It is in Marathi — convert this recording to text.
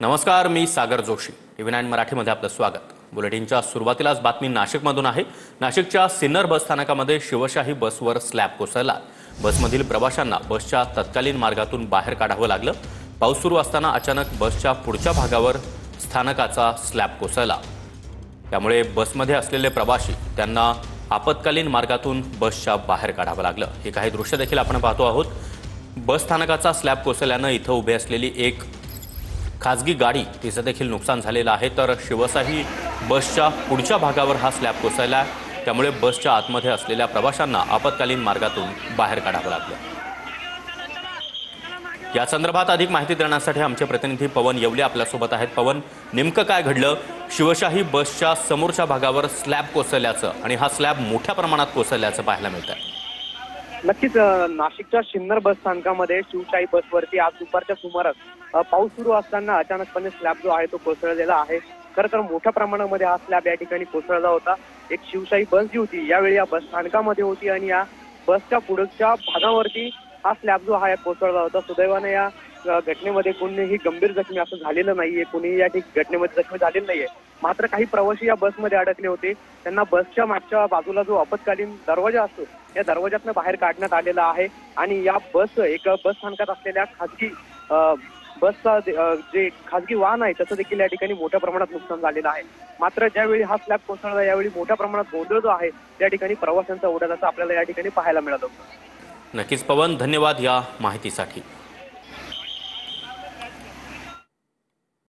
नमस्कार, मी सागर जोशी. TV9 मराठीमध्ये आपलं स्वागत. बुलेटिनच्या सुरुवातीलाच बातमी नाशिकमधून आहे. नाशिकच्या सिन्नर बस स्थानकामध्ये शिवशाही बसवर स्लॅब कोसळला. बसमधील प्रवाशांना बसच्या तत्कालीन मार्गातून बाहेर काढावं लागलं. पाऊस सुरू असताना अचानक बसच्या पुढच्या भागावर स्थानकाचा स्लॅब कोसळला. त्यामुळे बसमध्ये असलेले प्रवासी त्यांना आपत्कालीन मार्गातून बसच्या बाहेर काढावं लागलं. हे काही दृश्य देखील आपण पाहतो आहोत. बस स्थानकाचा स्लॅब कोसळल्यानं इथं उभे असलेली एक खाजगी गाडी तिचं देखील नुकसान झालेलं आहे. तर शिवशाही बसच्या पुढच्या भागावर हा स्लॅब कोसळला. त्यामुळे बसच्या आतमध्ये असलेल्या प्रवाशांना आपत्कालीन मार्गातून बाहेर काढावं लागलं. या संदर्भात अधिक माहिती देण्यासाठी आमचे प्रतिनिधी पवन येवले आपल्यासोबत आहेत. पवन, नेमकं काय घडलं? शिवशाही बसच्या समोरच्या भागावर स्लॅब कोसळल्याचं आणि हा स्लॅब मोठ्या प्रमाणात कोसळल्याचं पाहायला मिळतं. नक्कीच नाशिकच्या सिन्नर बस स्थानकामध्ये शिवशाही बसवरती आज दुपारच्या सुमारास पाऊस सुरू असताना अचानकपणे स्लॅब जो आहे तो कोसळलेला आहे. खरं तर मोठ्या प्रमाणामध्ये हा स्लॅब या ठिकाणी कोसळला होता. एक शिवशाही बस जी होती यावेळी या बस स्थानकामध्ये होती आणि या बसच्या पुढच्या भागावरती हा स्लॅब जो आहे कोसळला होता. सुदैवाने या घटनेमध्ये कोणीही गंभीर जखमी असं झालेलं नाहीये, कोणीही या घटनेमध्ये जखमी झालेलं नाहीये. मात्र काही प्रवासी या बसमध्ये अडकले होते. त्यांना बसच्या मागच्या बाजूला जो आपत्कालीन दरवाजा असतो या दरवाजातून बाहेर काढण्यात आलेला आहे आणि या बस बस स्थानकात असलेल्या खाजगी बसचा जे खाजगी वाहन आहे त्याचं देखील या ठिकाणी मोठ्या प्रमाणात नुकसान झालेलं आहे. मात्र ज्यावेळी हा स्लॅब कोसळला यावेळी मोठ्या प्रमाणात गोंधळ जो आहे त्या ठिकाणी प्रवाशांचा उडाल्याचं आपल्याला या ठिकाणी पाहायला मिळालं. नक्कीच पवन, धन्यवाद या माहितीसाठी.